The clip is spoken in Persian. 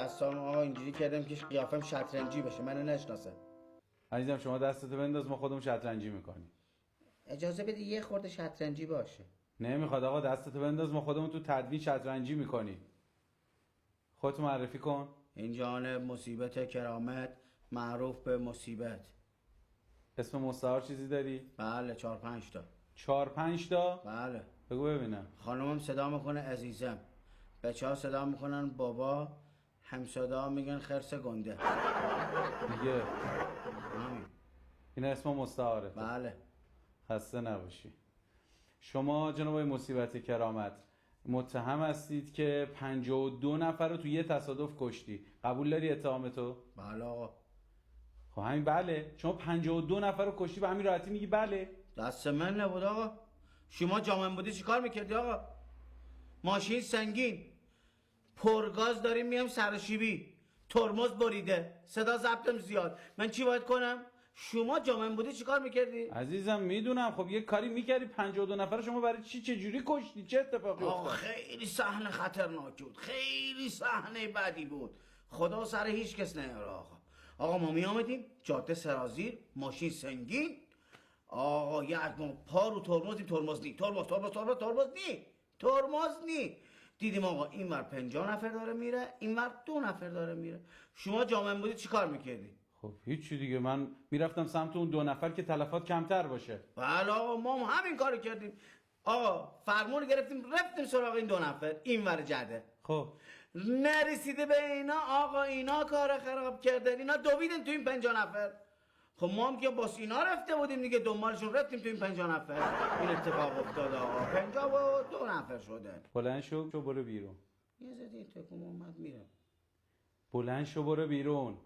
دستام آقا اینجوری کردم که قیافم شطرنجی بشه منو نشناسه. عزیزم شما دستتو بنداز، ما خودمون شطرنجی میکنیم. اجازه بده یه خورده شطرنجی باشه. نمیخواد آقا، دستتو بنداز، ما خودمون تو تدوین شطرنجی میکنیم. خودت معرفی کن. این جانب مصیبت کرامت، معروف به مصیبت. اسم مستعار چیزی داری؟ بله 4-5 تا. 4-5 تا؟ بله. بگو ببینم. خانومم صدا میکنه عزیزم، بچه ها صدا میکنن بابا، هم صدا میگن خرس گنده. دیگه همین. این اسم مستعاره. بله. خسته نباشی. شما جناب آقای مصیبت کرامت متهم هستید که 52 نفر رو تو یه تصادف کشتی. قبول داری اتهامتو؟ بله آقا. خب همین بله. شما 52 نفر رو کشتی، به همین راحتی میگی بله؟ دست من نبود آقا. شما جامن بودی چی کار میکردی آقا؟ ماشین سنگین، پرگاز داریم میام سرشیبی، ترمز بریده، صدا ضبطم زیاد، من چی باید کنم؟ شما جامن بودی چی کار میکردی؟ عزیزم میدونم، خب یه کاری میکردی. 52 نفر شما برای چی، چه جوری کشتی؟ چه اتفاقی افتاد؟ خیلی صحنه خطرناک بود، خیلی صحنه بدی بود، خدا سر هیچ کس نیاره آقا. آقا ما می آمدیم جاده سرازیر، ماشین سنگین، آقا یک ما پا رو ترمزیم، ترمز نی. دیدیم آقا این ور 50 نفر داره میره، این ور 2 نفر داره میره. شما جامن بودی چی کار میکردی؟ خب هیچی دیگه، من میرفتم سمت اون 2 نفر که تلفات کمتر باشه. بله آقا ما هم همین کارو کردیم آقا. فرمون گرفتیم رفتیم سراغ این 2 نفر این ور جاده. خب نرسیده به اینا آقا، اینا کار خراب کردن، اینا دویدن تو این 50 نفر. خب ما هم که باس اینا رفته بودیم دیگه، دنبالشون رفتیم تو این 50 نفر. این اتفاق افتاد آقا، 52 نفر شدن. بلند شو برو بیرون. یه زدی تکون اومد میرم. بلند شو برو بیرون.